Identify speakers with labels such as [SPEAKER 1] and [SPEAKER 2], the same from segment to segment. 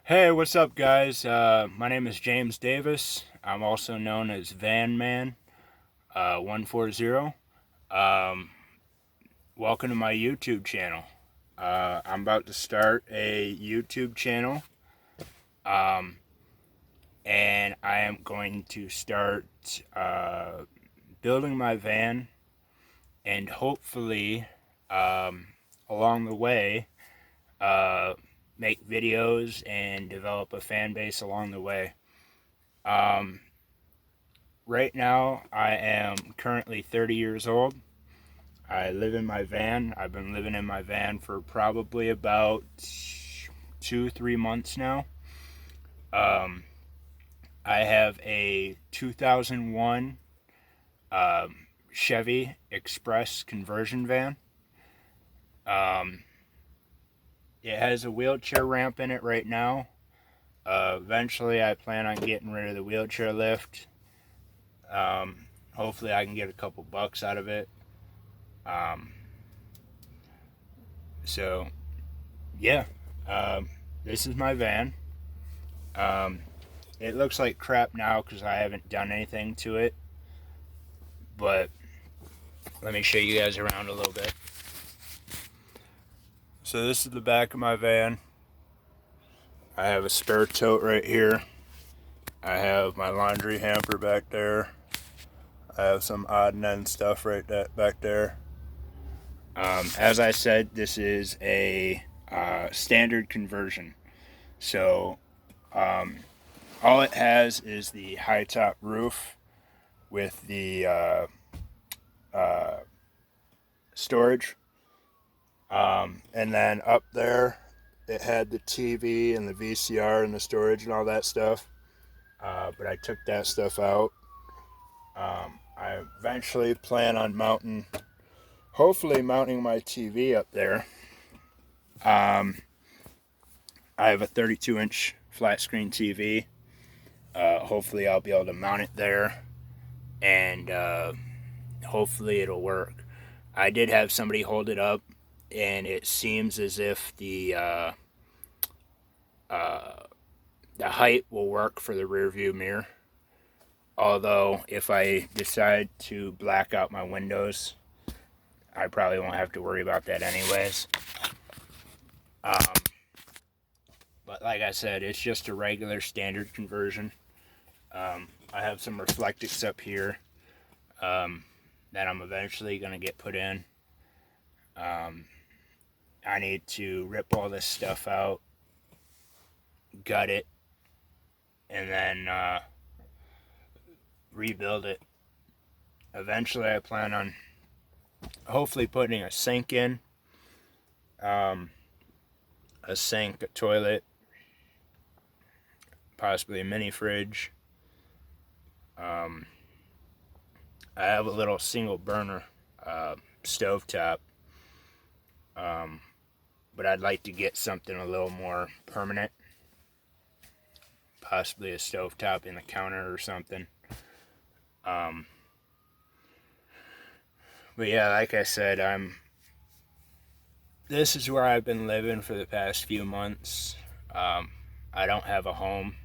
[SPEAKER 1] Hey, what's up, guys? My name is James Davis. I'm also known as Vanman140. Um, Welcome to my YouTube channel. I'm about to start a YouTube channel, um, and I am going to start building my van, and hopefully, along the way, uh, make videos and develop a fan base along the way. Um, right now, I am currently 30 years old. I live in my van. I've been living in my van for probably about 2, 3 months now. Um, I have a 2001 Chevy Express conversion van. Um, it has a wheelchair ramp in it right now. Eventually, I plan on getting rid of the wheelchair lift. Hopefully, I can get a couple bucks out of it. Um, so, yeah, this is my van. Um, it looks like crap now because I haven't done anything to it, but let me show you guys around a little bit. So this is the back of my van. I have a spare tote right here. I have my laundry hamper back there. I have some odd and end stuff back there. As I said, this is a standard conversion. So all it has is the high top roof with the storage. And then up there, it had the TV and the VCR and the storage and all that stuff. But I took that stuff out. I eventually plan on hopefully mounting my TV up there. I have a 32-inch flat screen TV. Hopefully I'll be able to mount it there, and hopefully it'll work. I did have somebody hold it up, and it seems as if the height will work for the rear view mirror. Although, if I decide to black out my windows, I probably won't have to worry about that anyways. But like I said, it's just a regular standard conversion. I have some reflectix up here that I'm eventually going to get put in. I need to rip all this stuff out, gut it, and then rebuild it. Eventually, I plan on hopefully putting a sink in, a sink, a toilet, possibly a mini fridge. I have a little single burner stovetop, but I'd like to get something a little more permanent, possibly a stovetop in the counter or something. But yeah, like I said, this is where I've been living for the past few months. I don't have a home.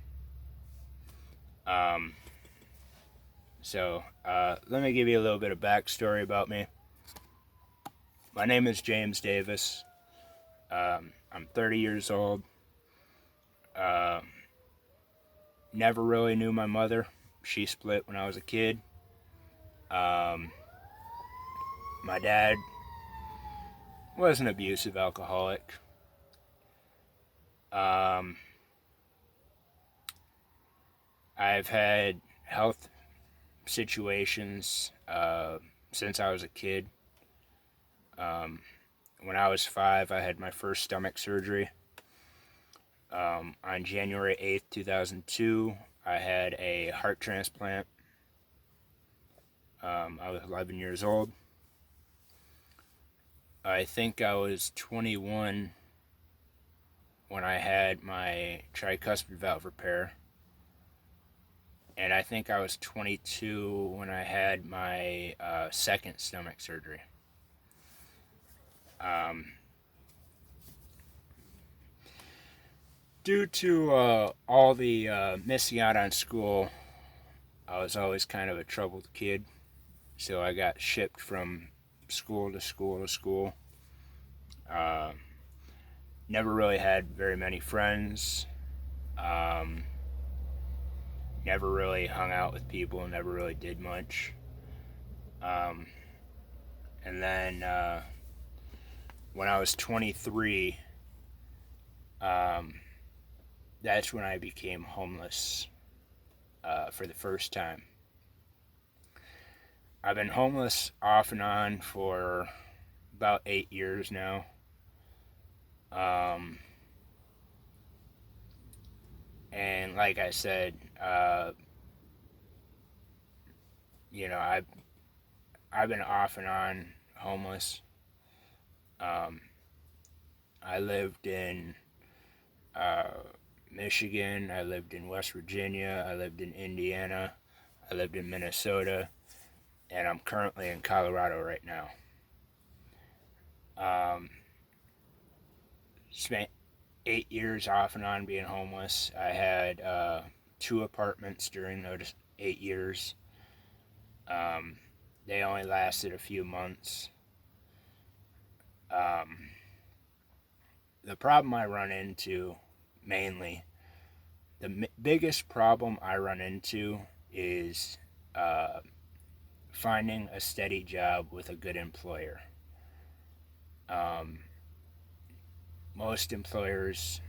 [SPEAKER 1] So let me give you a little bit of backstory about me. My name is James Davis. I'm 30 years old. Never really knew my mother. She split when I was a kid. My dad was an abusive alcoholic. I've had health situations since I was a kid. When I was 5, I had my first stomach surgery. On January 8th, 2002, I had a heart transplant. I was 11 years old. I think I was 21 when I had my tricuspid valve repair. And I think I was 22 when I had my second stomach surgery. Due to all the missing out on school, I was always kind of a troubled kid. So I got shipped from school to school to school. Never really had very many friends. Um, never really hung out with people. Never really did much. Um, and then when I was 23, um, that's when I became homeless for the first time. I've been homeless off and on for about 8 years now. And like I said, I've been off and on homeless. I lived in Michigan. I lived in West Virginia. I lived in Indiana. I lived in Minnesota, and I'm currently in Colorado right now. Spent 8 years off and on being homeless. I had 2 apartments during those 8 years. They only lasted a few months. The problem I run into, mainly, the biggest problem I run into is finding a steady job with a good employer. Most employers,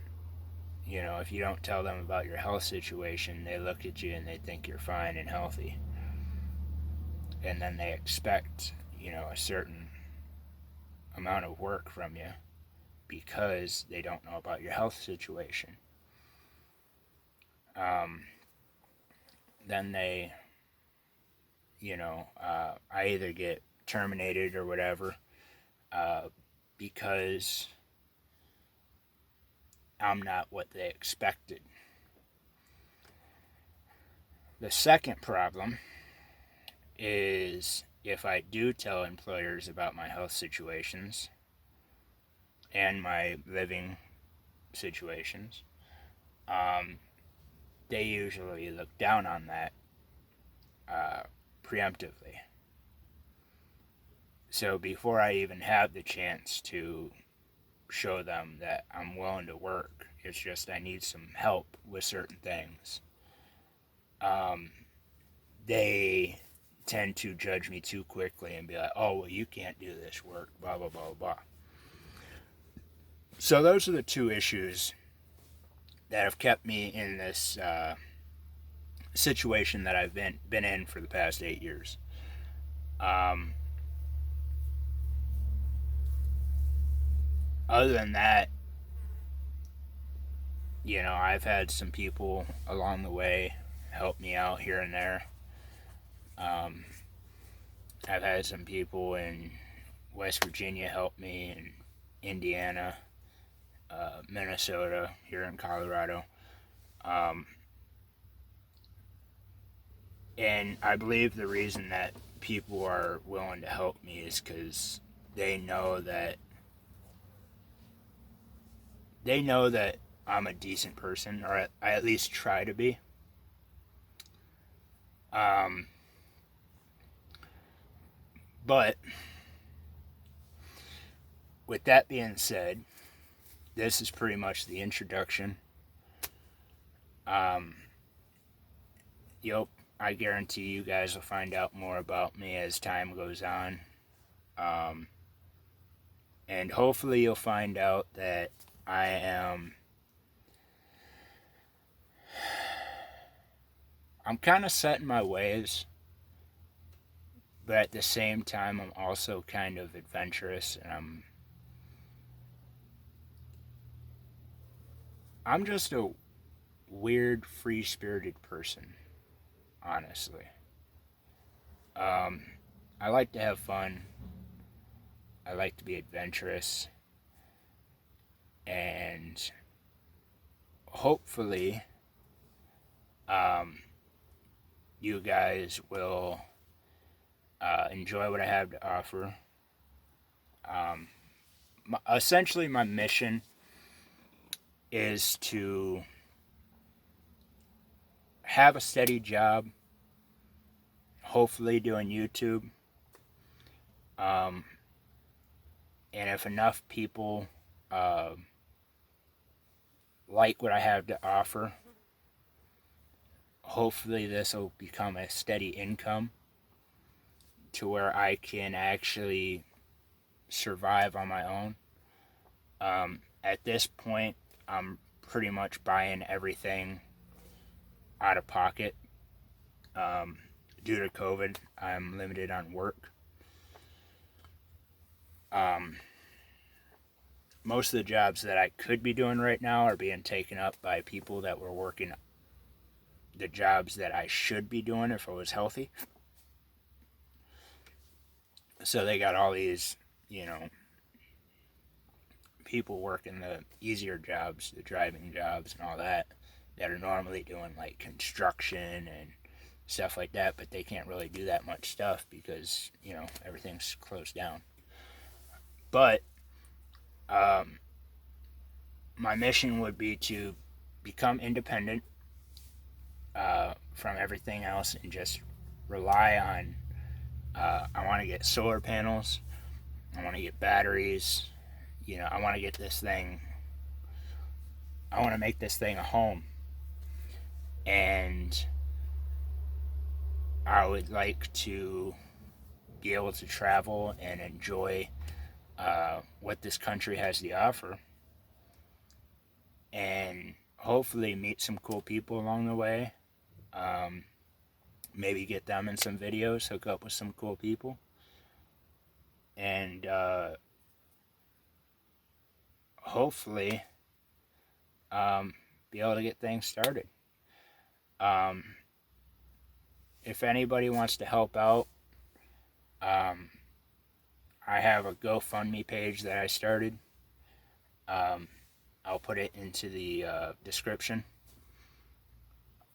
[SPEAKER 1] if you don't tell them about your health situation, they look at you and they think you're fine and healthy. And then they expect, a certain amount of work from you because they don't know about your health situation. Then they, I either get terminated or whatever because I'm not what they expected. The second problem is if I do tell employers about my health situations and my living situations, they usually look down on that preemptively. So before I even have the chance to show them that I'm willing to work, it's just I need some help with certain things, they tend to judge me too quickly and be like, oh, well, you can't do this work, blah, blah, blah, blah. So those are the 2 issues that have kept me in this situation that I've been in for the past 8 years. Other than that, I've had some people along the way help me out here and there. I've had some people in West Virginia help me, in Indiana, Minnesota, here in Colorado. And I believe the reason that people are willing to help me is because they know that I'm a decent person, or I at least try to be. But with that being said, this is pretty much the introduction. I guarantee you guys will find out more about me as time goes on. And hopefully you'll find out that I'm kind of set in my ways, but at the same time I'm also kind of adventurous, and I'm just a weird, free-spirited person, honestly. I like to have fun. I like to be adventurous. And hopefully, you guys will enjoy what I have to offer. Essentially, my mission is to have a steady job, hopefully doing YouTube. And if enough people like what I have to offer, hopefully this will become a steady income to where I can actually survive on my own. At this point, I'm pretty much buying everything out of pocket. Due to COVID, I'm limited on work. Most of the jobs that I could be doing right now are being taken up by people that were working the jobs that I should be doing if I was healthy. So they got all these, people working the easier jobs, the driving jobs and all that are normally doing like construction and stuff like that, but they can't really do that much stuff because, everything's closed down. But my mission would be to become independent from everything else and just rely on, I want to get solar panels, I want to get batteries, I want to get this thing, I want to make this thing a home. And I would like to be able to travel and enjoy what this country has to offer, and hopefully meet some cool people along the way. Maybe get them in some videos, hook up with some cool people, and hopefully be able to get things started. If anybody wants to help out, I have a GoFundMe page that I started. I'll put it into the description.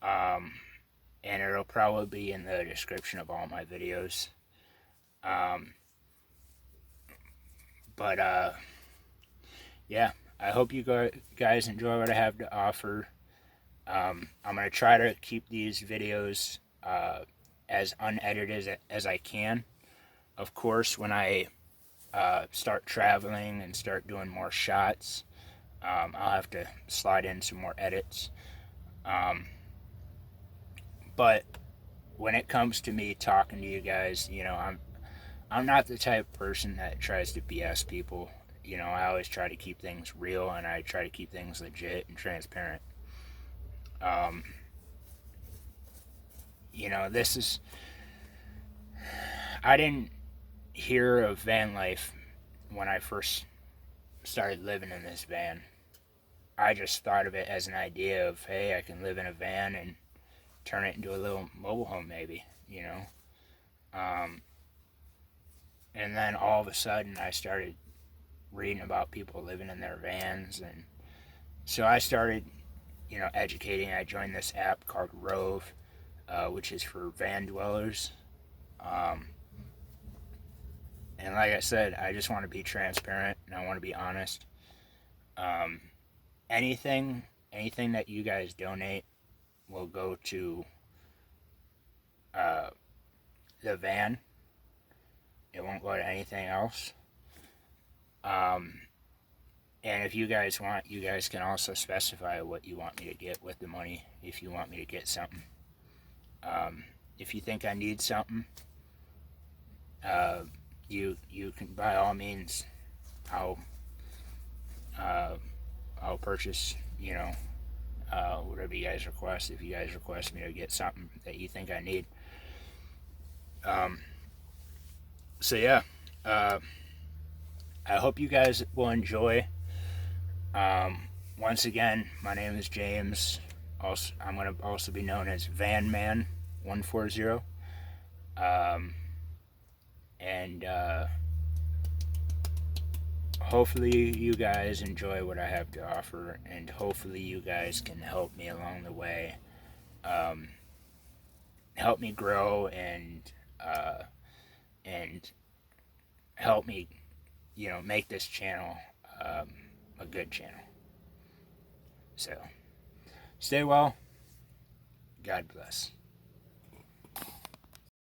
[SPEAKER 1] And it'll probably be in the description of all my videos. Yeah, I hope you guys enjoy what I have to offer. I'm going to try to keep these videos as unedited as I can. Of course, when I start traveling and start doing more shots, I'll have to slide in some more edits. But when it comes to me talking to you guys, I'm not the type of person that tries to BS people. I always try to keep things real, and I try to keep things legit and transparent. This is, I didn't hear of van life when I first started living in this van. I just thought of it as an idea of, hey, I can live in a van and turn it into a little mobile home, maybe, and then all of a sudden I started reading about people living in their vans, and so I started, educating. I joined this app called Rove, which is for van dwellers. And like I said, I just want to be transparent and I want to be honest. Anything that you guys donate will go to the van. It won't go to anything else. And if you guys want, you guys can also specify what you want me to get with the money. If you want me to get something, if you think I need something, you can, by all means, I'll purchase, whatever you guys request. If you guys request me to get something that you think I need. So yeah, I hope you guys will enjoy. Once again, my name is James. Also, I'm going to also be known as Vanman140. And hopefully you guys enjoy what I have to offer, and hopefully you guys can help me along the way. Help me grow and help me, make this channel a good channel. So, stay well. God bless.